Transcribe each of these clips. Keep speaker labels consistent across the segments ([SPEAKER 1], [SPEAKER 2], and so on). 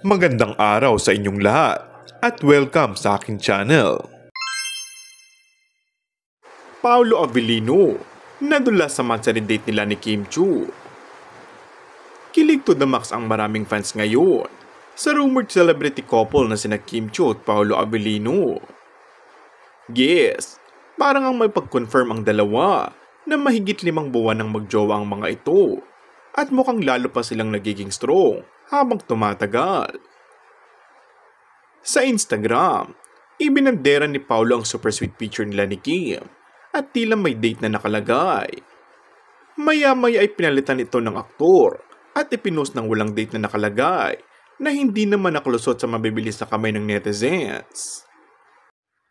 [SPEAKER 1] Magandang araw sa inyong lahat at welcome sa aking channel. Paolo Abilino nadula sa monthsary date nila ni Kim Chiu. Kilig to the max ang maraming fans ngayon sa rumored celebrity couple na sina Kim Chiu at Paolo Abilino. Yes, parang ang may pag-confirm ang dalawa na mahigit 5 buwan nang magjowa ang mga ito at mukhang lalo pa silang nagiging strong habang tumatagal. Sa Instagram, ibinandera ni Paolo ang super sweet picture nila ni Kim at tila may date na nakalagay. Maya-maya ay pinalitan ito ng aktor at ipinost ng walang date na nakalagay na hindi naman nakalusot sa mabibilis na kamay ng netizens.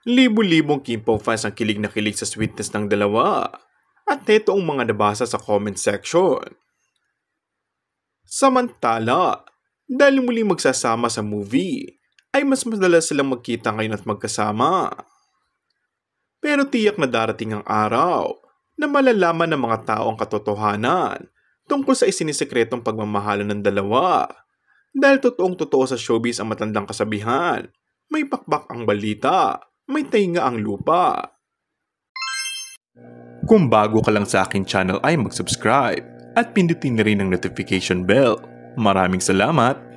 [SPEAKER 1] Libo-libong Kim Pao fans ang kilig na kilig sa sweetness ng dalawa at ito ang mga nabasa sa comment section. Samantala, dahil muling magsasama sa movie, ay mas madalas silang magkita ngayon at magkasama. Pero tiyak na darating ang araw na malalaman ng mga tao ang katotohanan tungkol sa isinisekretong pagmamahalan ng dalawa. Dahil totoong-totoo sa showbiz ang matandang kasabihan, may pakbak ang balita, may tainga ang lupa. Kung bago ka lang sa aking channel ay mag-subscribe at pindutin na rin ang notification bell. Maraming salamat!